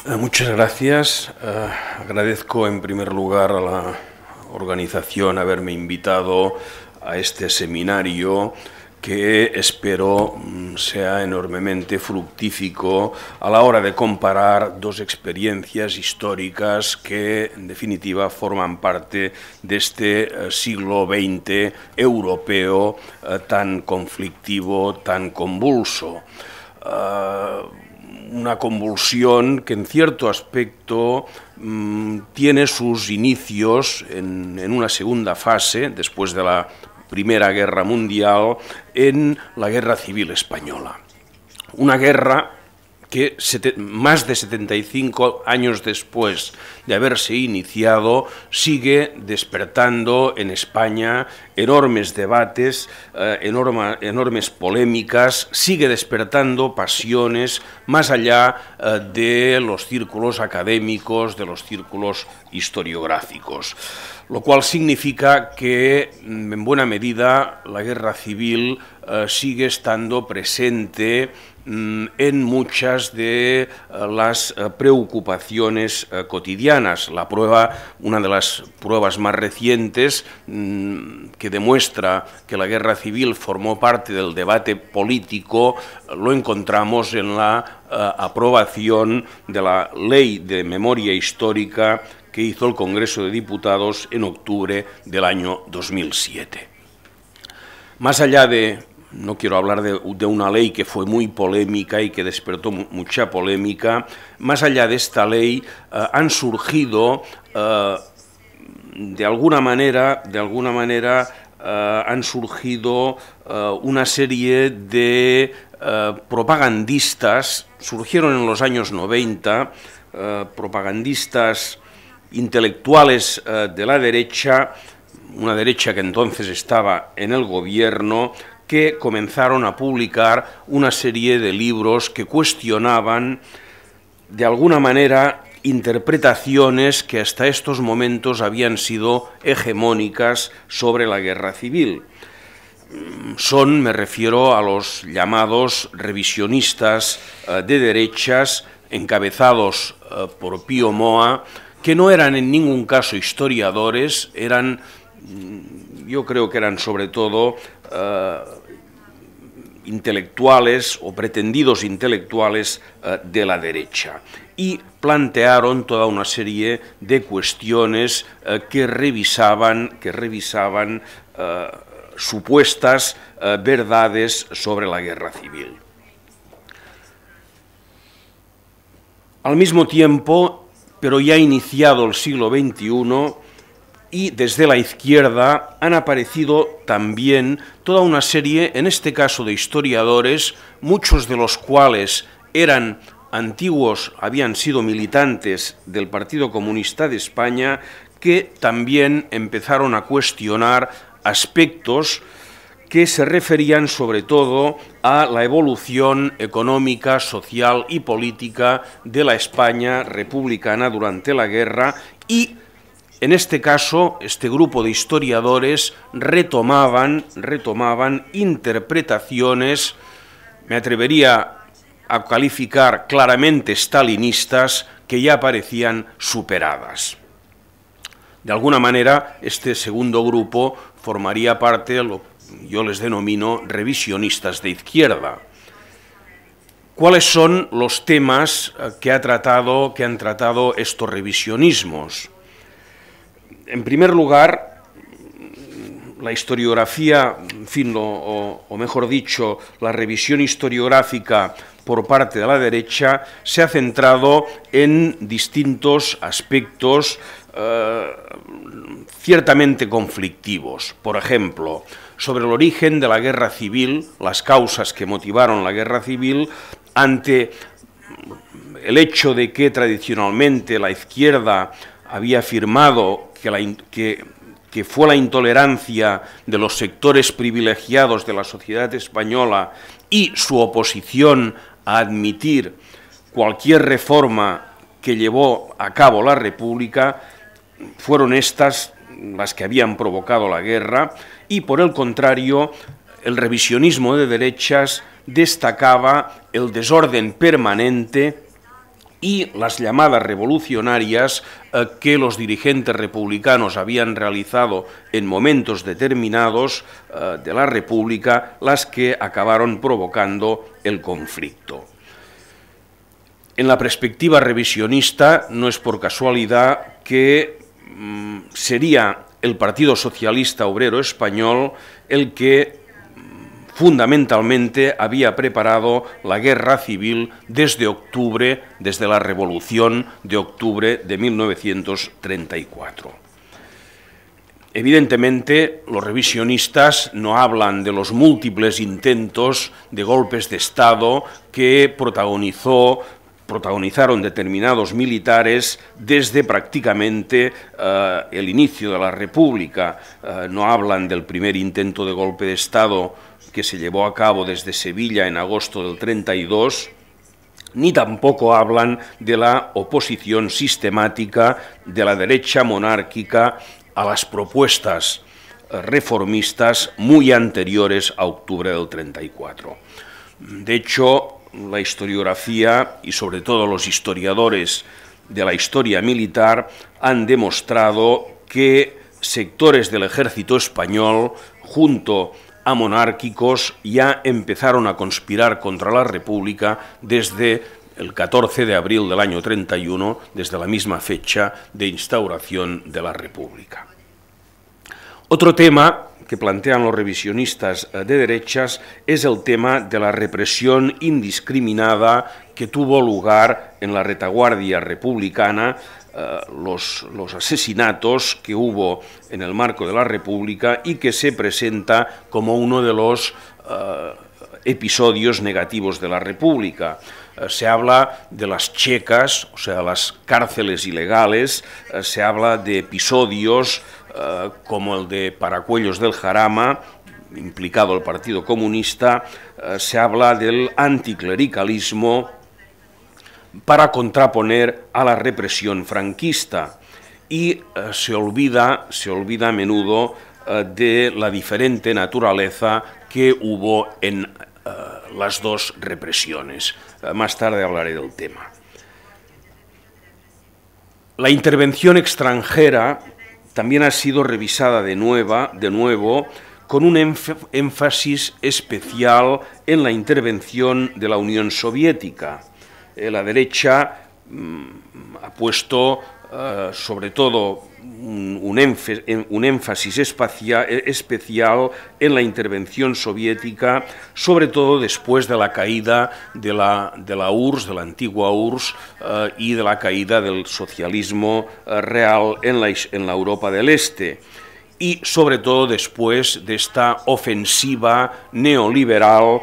Muchas gracias. Agradezco en primer lugar a la organización haberme invitado a este seminario que espero sea enormemente fructífico a la hora de comparar dos experiencias históricas que, en definitiva, forman parte de este siglo XX europeo tan conflictivo, tan convulso. Una convulsión que en cierto aspecto tiene sus inicios en una segunda fase, después de la Primera Guerra Mundial, en la Guerra Civil Española. Una guerra que más de 75 años después de haberse iniciado sigue despertando en España enormes debates, enormes polémicas, sigue despertando pasiones más allá de los círculos académicos, de los círculos historiográficos. Lo cual significa que, en buena medida, la guerra civil sigue estando presente en muchas de las preocupaciones cotidianas. Una de las pruebas más recientes que demuestra que la guerra civil formó parte del debate político lo encontramos en la aprobación de la Ley de Memoria Histórica que hizo el Congreso de Diputados en octubre del año 2007. Más allá no quiero hablar de una ley que fue muy polémica y que despertó mucha polémica, más allá de esta ley han surgido, de alguna manera, han surgido una serie de propagandistas, surgieron en los años 90, propagandistas intelectuales de la derecha, una derecha que entonces estaba en el gobierno, que comenzaron a publicar una serie de libros que cuestionaban, de alguna manera, interpretaciones que hasta estos momentos habían sido hegemónicas sobre la guerra civil. Me refiero a los llamados revisionistas de derechas, encabezados por Pío Moa, que no eran en ningún caso historiadores, yo creo que eran sobre todo intelectuales o pretendidos intelectuales de la derecha, y plantearon toda una serie de cuestiones que revisaban supuestas verdades sobre la guerra civil. Al mismo tiempo, pero ya iniciado el siglo XXI, y desde la izquierda han aparecido también toda una serie, en este caso de historiadores, muchos de los cuales eran antiguos, habían sido militantes del Partido Comunista de España, que también empezaron a cuestionar aspectos que se referían sobre todo a la evolución económica, social y política de la España republicana durante la guerra, y en este caso, este grupo de historiadores retomaban interpretaciones, me atrevería a calificar claramente stalinistas, que ya parecían superadas. De alguna manera, este segundo grupo formaría parte de lo que yo les denomino revisionistas de izquierda. ¿Cuáles son los temas que han tratado estos revisionismos? En primer lugar, la historiografía, en fin, o mejor dicho, la revisión historiográfica por parte de la derecha se ha centrado en distintos aspectos ciertamente conflictivos. Por ejemplo, sobre el origen de la guerra civil, las causas que motivaron la guerra civil, ante el hecho de que tradicionalmente la izquierda había afirmado que fue la intolerancia de los sectores privilegiados de la sociedad española y su oposición a admitir cualquier reforma que llevó a cabo la República, fueron estas las que habían provocado la guerra, y por el contrario, el revisionismo de derechas destacaba el desorden permanente y las llamadas revolucionarias que los dirigentes republicanos habían realizado en momentos determinados de la República, las que acabaron provocando el conflicto. En la perspectiva revisionista, no es por casualidad que sería el Partido Socialista Obrero Español el que fundamentalmente había preparado la guerra civil desde octubre, desde la Revolución de octubre de 1934. Evidentemente, los revisionistas no hablan de los múltiples intentos de golpes de Estado que protagonizaron determinados militares desde prácticamente el inicio de la República. No hablan del primer intento de golpe de Estado que se llevó a cabo desde Sevilla en agosto del 32, ni tampoco hablan de la oposición sistemática de la derecha monárquica a las propuestas reformistas muy anteriores a octubre del 34. De hecho, la historiografía y sobre todo los historiadores de la historia militar han demostrado que sectores del ejército español, junto a monárquicos, ya empezaron a conspirar contra la República desde el 14 de abril del año 31, desde la misma fecha de instauración de la República. Otro tema que plantean los revisionistas de derechas es el tema de la represión indiscriminada que tuvo lugar en la retaguardia republicana, los asesinatos que hubo en el marco de la República y que se presenta como uno de los episodios negativos de la República. Se habla de las checas, o sea, las cárceles ilegales, se habla de episodios como el de Paracuellos del Jarama, implicado el Partido Comunista, se habla del anticlericalismo para contraponer a la represión franquista y se olvida a menudo de la diferente naturaleza que hubo en las dos represiones. Más tarde hablaré del tema. La intervención extranjera también ha sido revisada de nuevo con un énfasis especial en la intervención de la Unión Soviética. La derecha ha puesto sobre todo un énfasis especial en la intervención soviética, sobre todo después de la caída de la URSS, de la antigua URSS, y de la caída del socialismo real en la Europa del Este, y sobre todo después de esta ofensiva neoliberal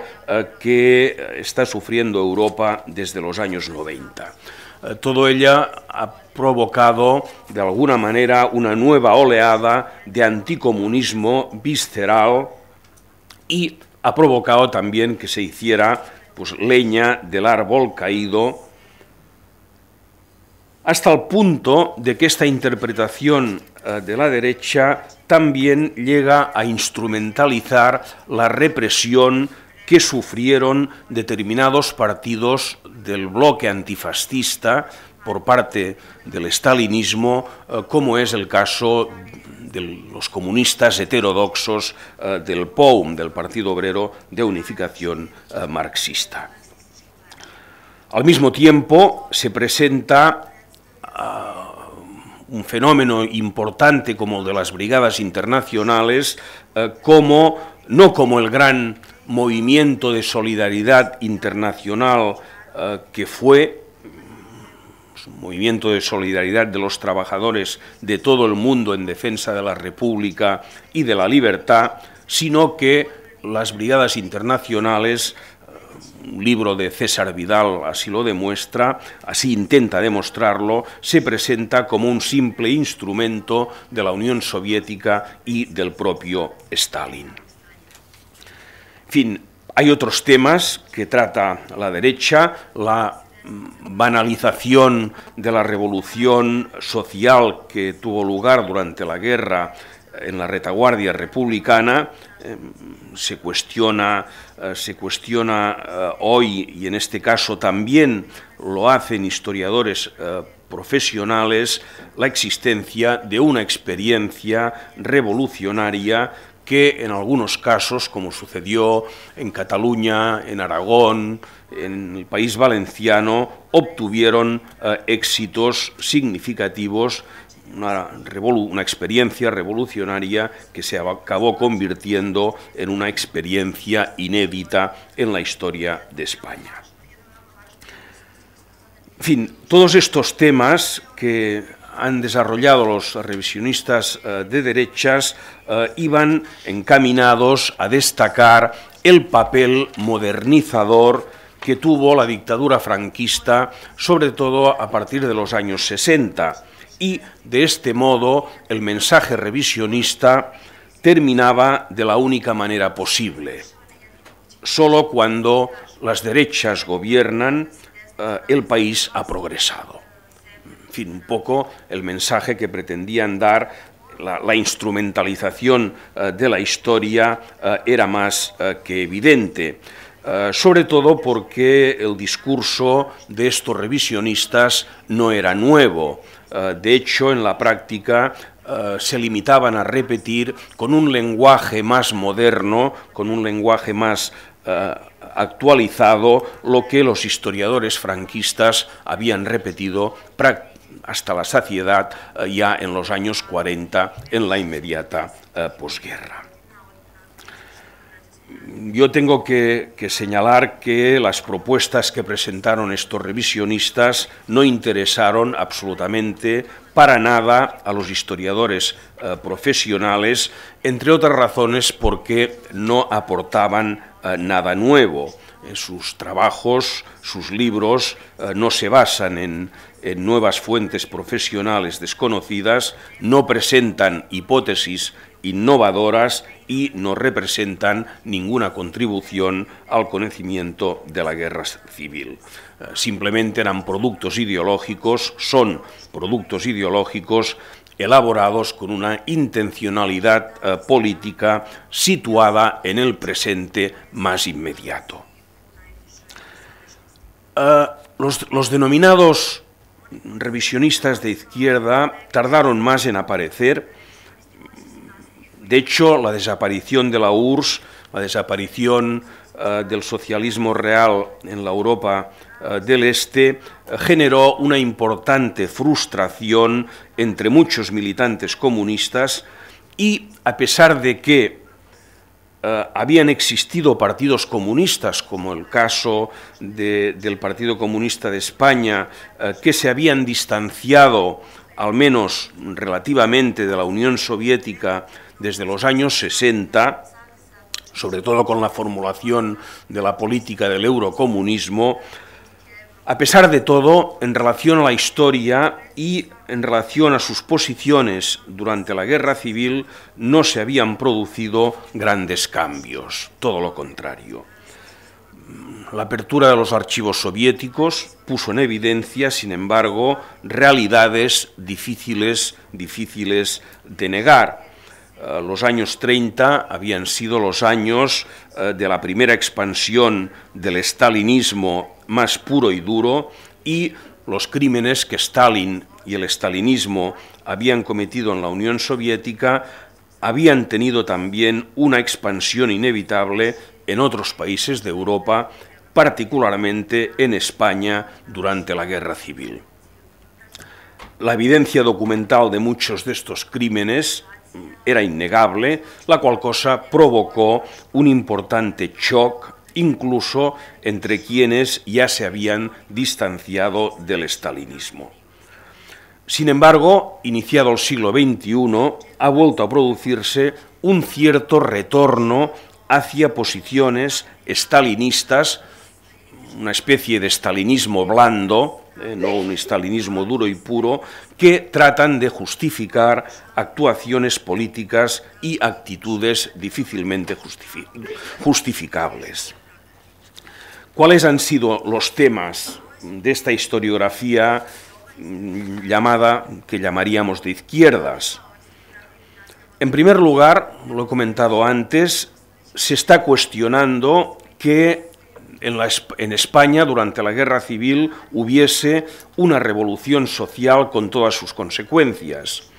que está sufriendo Europa desde los años 90. Todo ello ha provocado, de alguna manera, una nueva oleada de anticomunismo visceral y ha provocado también que se hiciera leña del árbol caído, hasta el punto de que esta interpretación de la derecha también llega a instrumentalizar la represión que sufrieron determinados partidos del bloque antifascista por parte del estalinismo, como es el caso de los comunistas heterodoxos del POUM, del Partido Obrero de Unificación Marxista. Al mismo tiempo se presenta un fenómeno importante como el de las brigadas internacionales, no como el gran movimiento de solidaridad internacional que fue un movimiento de solidaridad de los trabajadores de todo el mundo en defensa de la República y de la libertad, sino que las brigadas internacionales, un libro de César Vidal así lo demuestra, así intenta demostrarlo, se presenta como un simple instrumento de la Unión Soviética y del propio Stalin. En fin, hay otros temas que trata la derecha, la banalización de la revolución social que tuvo lugar durante la guerra en la retaguardia republicana. Se cuestiona hoy, y en este caso también lo hacen historiadores profesionales, la existencia de una experiencia revolucionaria que en algunos casos, como sucedió en Cataluña, en Aragón, en el País Valenciano, obtuvieron éxitos significativos, una experiencia revolucionaria que se acabó convirtiendo en una experiencia inédita en la historia de España. En fin, todos estos temas que han desarrollado los revisionistas de derechas iban encaminados a destacar el papel modernizador que tuvo la dictadura franquista, sobre todo a partir de los años 60, y de este modo el mensaje revisionista terminaba de la única manera posible. Solo cuando las derechas gobiernan, el país ha progresado. En fin, un poco el mensaje que pretendían dar. La instrumentalización de la historia era más que evidente, sobre todo porque el discurso de estos revisionistas no era nuevo. De hecho, en la práctica se limitaban a repetir con un lenguaje más moderno, con un lenguaje más actualizado, lo que los historiadores franquistas habían repetido hasta la saciedad ya en los años 40, en la inmediata posguerra. Yo tengo que señalar que las propuestas que presentaron estos revisionistas no interesaron absolutamente para nada a los historiadores profesionales, entre otras razones porque no aportaban nada nuevo. Sus trabajos, sus libros, no se basan en nuevas fuentes profesionales desconocidas, no presentan hipótesis innovadoras y no representan ninguna contribución al conocimiento de la guerra civil. Simplemente eran productos ideológicos, son productos ideológicos elaborados con una intencionalidad política situada en el presente más inmediato. Los denominados revisionistas de izquierda tardaron más en aparecer. De hecho, la desaparición de la URSS, la desaparición del socialismo real en la Europa del Este, generó una importante frustración entre muchos militantes comunistas y, a pesar de que habían existido partidos comunistas, como el caso del Partido Comunista de España, que se habían distanciado, al menos relativamente, de la Unión Soviética desde los años 60, sobre todo con la formulación de la política del eurocomunismo. A pesar de todo, en relación a la historia y en relación a sus posiciones durante la Guerra Civil, no se habían producido grandes cambios, todo lo contrario. La apertura de los archivos soviéticos puso en evidencia, sin embargo, realidades difíciles de negar. Los años 30 habían sido los años de la primera expansión del estalinismo más puro y duro, y los crímenes que Stalin y el estalinismo habían cometido en la Unión Soviética habían tenido también una expansión inevitable en otros países de Europa, particularmente en España durante la Guerra Civil. La evidencia documental de muchos de estos crímenes era innegable, la cual cosa provocó un importante shock, incluso entre quienes ya se habían distanciado del estalinismo. Sin embargo, iniciado el siglo XXI, ha vuelto a producirse un cierto retorno hacia posiciones estalinistas, una especie de estalinismo blando, no un estalinismo duro y puro, que tratan de justificar actuaciones políticas y actitudes difícilmente justificables. ¿Cuáles han sido los temas de esta historiografía que llamaríamos de izquierdas? En primer lugar, lo he comentado antes, se está cuestionando que en España, durante la Guerra Civil, hubiese una revolución social con todas sus consecuencias.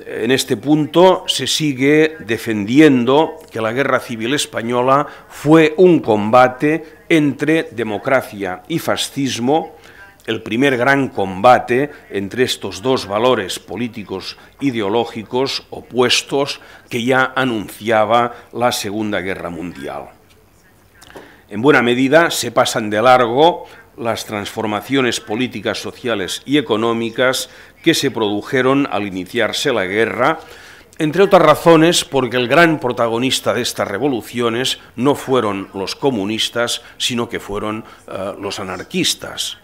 En este punto se sigue defendiendo que la Guerra Civil Española fue un combate entre democracia y fascismo, el primer gran combate entre estos dos valores políticos ideológicos opuestos que ya anunciaba la Segunda Guerra Mundial. En buena medida se pasan de largo las transformaciones políticas, sociales y económicas que se produjeron al iniciarse la guerra, entre otras razones porque el gran protagonista de estas revoluciones no fueron los comunistas, sino que fueron los anarquistas.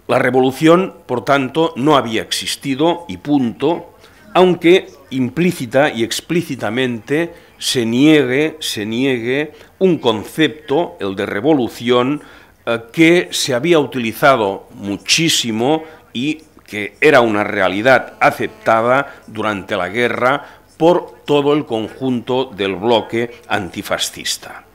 La revolución, por tanto, no había existido y punto, aunque implícita y explícitamente se niegue un concepto, el de revolución, que se había utilizado muchísimo y que era una realidad aceptada durante la guerra por todo el conjunto del bloque antifascista.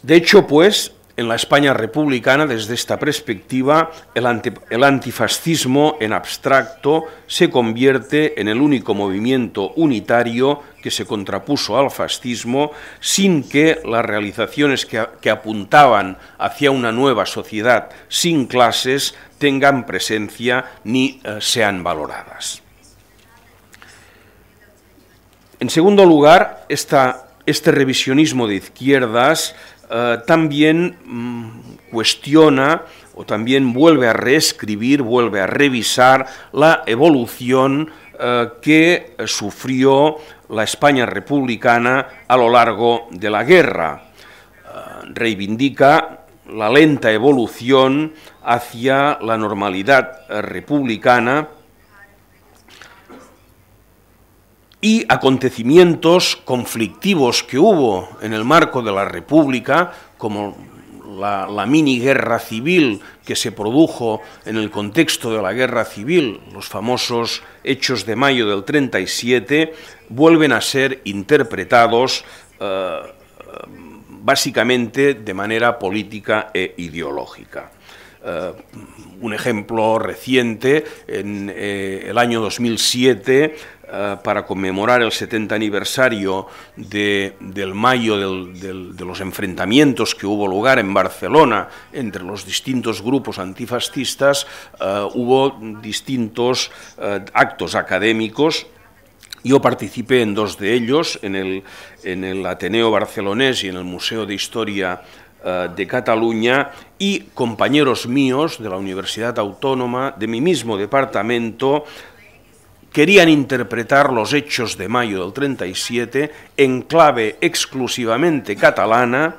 De hecho, pues, en la España republicana, desde esta perspectiva, el antifascismo en abstracto se convierte en el único movimiento unitario que se contrapuso al fascismo, sin que las realizaciones que apuntaban hacia una nueva sociedad sin clases tengan presencia ni sean valoradas. En segundo lugar, este revisionismo de izquierdas también cuestiona o también vuelve a reescribir, vuelve a revisar la evolución que sufrió la España republicana a lo largo de la guerra. Reivindica la lenta evolución hacia la normalidad republicana y acontecimientos conflictivos que hubo en el marco de la República, como la mini guerra civil que se produjo en el contexto de la guerra civil, los famosos hechos de mayo del 37, vuelven a ser interpretados básicamente de manera política e ideológica. Un ejemplo reciente, en el año 2007, para conmemorar el 70 aniversario del mayo de los enfrentamientos que hubo lugar en Barcelona entre los distintos grupos antifascistas, hubo distintos actos académicos. Yo participé en dos de ellos, en el Ateneo Barcelonés y en el Museo de Historia de Cataluña, y compañeros míos de la Universidad Autónoma, de mi mismo departamento, querían interpretar los hechos de mayo del 37 en clave exclusivamente catalana,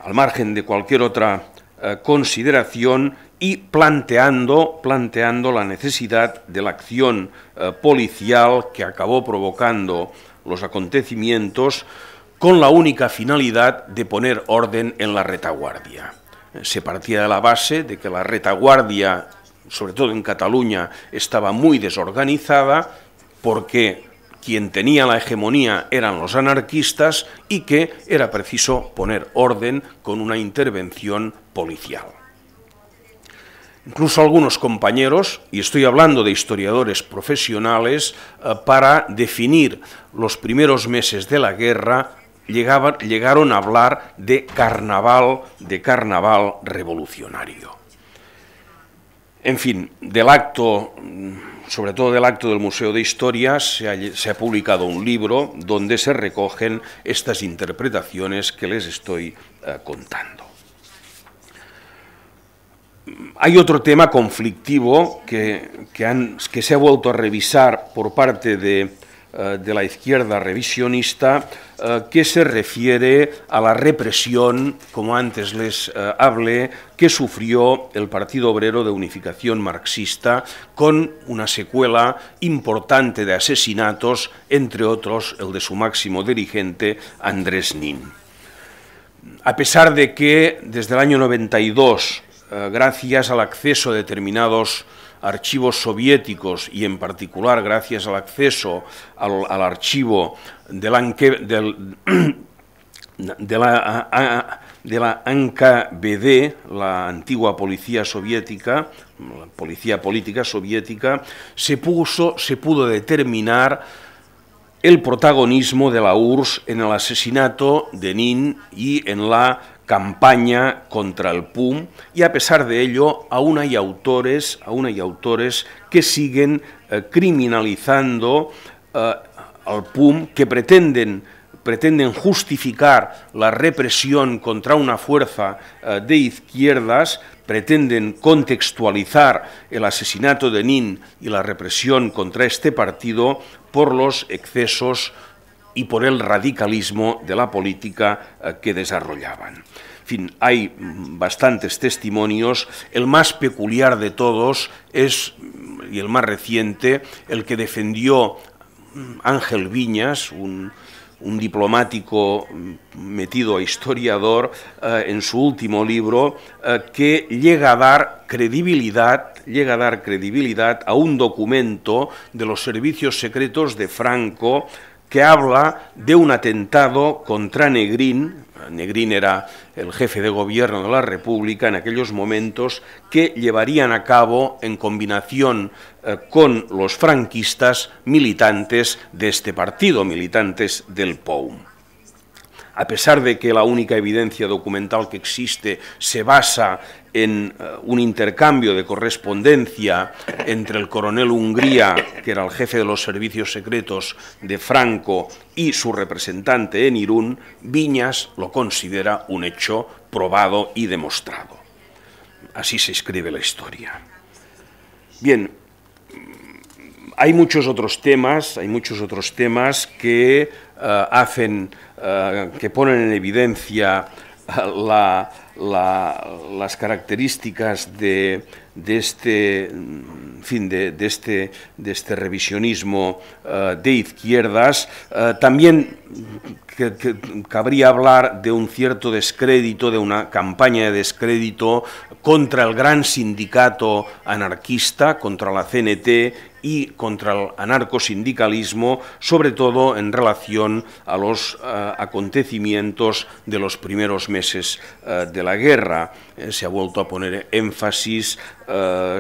al margen de cualquier otra consideración, y planteando la necesidad de la acción policial que acabó provocando los acontecimientos, con la única finalidad de poner orden en la retaguardia. Se partía de la base de que la retaguardia, sobre todo en Cataluña, estaba muy desorganizada porque quien tenía la hegemonía eran los anarquistas y que era preciso poner orden con una intervención policial. Incluso algunos compañeros, y estoy hablando de historiadores profesionales, para definir los primeros meses de la guerra, llegaron a hablar de carnaval revolucionario. En fin, del acto, sobre todo del acto del Museo de Historia, se ha publicado un libro donde se recogen estas interpretaciones que les estoy contando. Hay otro tema conflictivo que se ha vuelto a revisar por parte de la izquierda revisionista, que se refiere a la represión, como antes les hablé, que sufrió el Partido Obrero de Unificación Marxista, con una secuela importante de asesinatos, entre otros el de su máximo dirigente, Andrés Nin. A pesar de que desde el año 92, gracias al acceso de determinados archivos soviéticos y en particular gracias al acceso al archivo de la NKVD, la antigua policía soviética, la policía política soviética, se pudo determinar el protagonismo de la URSS en el asesinato de Nin y en la campaña contra el PUM, y a pesar de ello aún hay autores que siguen criminalizando al PUM, que pretenden justificar la represión contra una fuerza de izquierdas, pretenden contextualizar el asesinato de Nin y la represión contra este partido por los excesos y por el radicalismo de la política que desarrollaban. En fin, hay bastantes testimonios. El más peculiar de todos es, y el más reciente, el que defendió Ángel Viñas, un diplomático metido a historiador, en su último libro, que llega a dar credibilidad a un documento de los servicios secretos de Franco que habla de un atentado contra Negrín. Negrín era el jefe de gobierno de la República en aquellos momentos, que llevarían a cabo en combinación con los franquistas militantes de este partido, militantes del POUM. A pesar de que la única evidencia documental que existe se basa en un intercambio de correspondencia entre el coronel Hungría, que era el jefe de los servicios secretos de Franco, y su representante en Irún, Viñas lo considera un hecho probado y demostrado. Así se escribe la historia. Bien, hay muchos otros temas que que ponen en evidencia las características de este revisionismo de izquierdas. También cabría hablar de un cierto descrédito, de una campaña de descrédito contra el gran sindicato anarquista, contra la CNT y contra el anarcosindicalismo, sobre todo en relación a los acontecimientos de los primeros meses de la guerra. Se ha vuelto a poner énfasis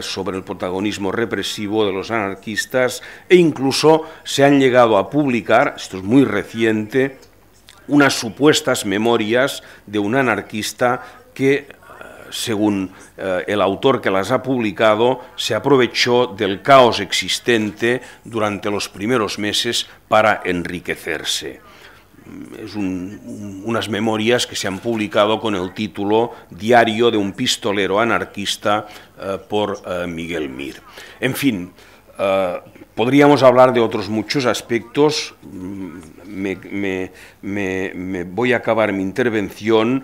sobre el protagonismo represivo de los anarquistas, e incluso se han llegado a publicar, esto es muy reciente, unas supuestas memorias de un anarquista que, según el autor que las ha publicado, se aprovechó del caos existente durante los primeros meses para enriquecerse. Es unas memorias que se han publicado con el título Diario de un pistolero anarquista por Miguel Mir. En fin, podríamos hablar de otros muchos aspectos. Me voy a acabar mi intervención.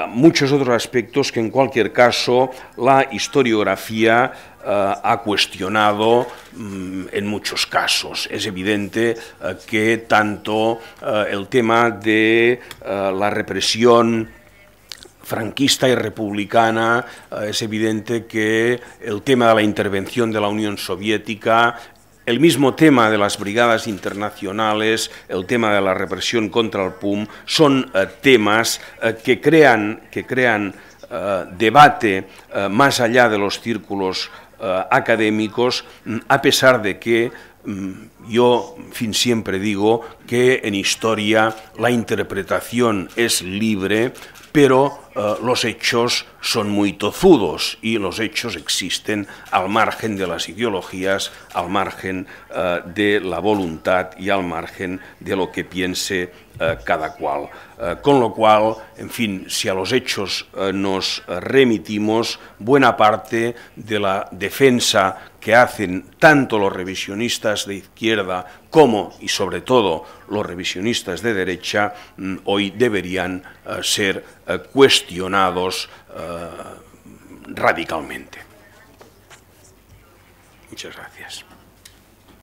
Muchos otros aspectos que en cualquier caso la historiografía ha cuestionado en muchos casos. Es evidente que tanto el tema de la represión franquista y republicana, es evidente que el tema de la intervención de la Unión Soviética, el mismo tema de las brigadas internacionales, el tema de la represión contra el PUM, son temas que crean debate más allá de los círculos académicos, a pesar de que yo, en fin, siempre digo que en historia la interpretación es libre, pero los hechos son muy tozudos y los hechos existen al margen de las ideologías, al margen de la voluntad y al margen de lo que piense cada cual. Con lo cual, en fin, si a los hechos nos remitimos, buena parte de la defensa que hacen tanto los revisionistas de izquierda como, y sobre todo, los revisionistas de derecha, hoy deberían ser cuestionados radicalmente. Muchas gracias.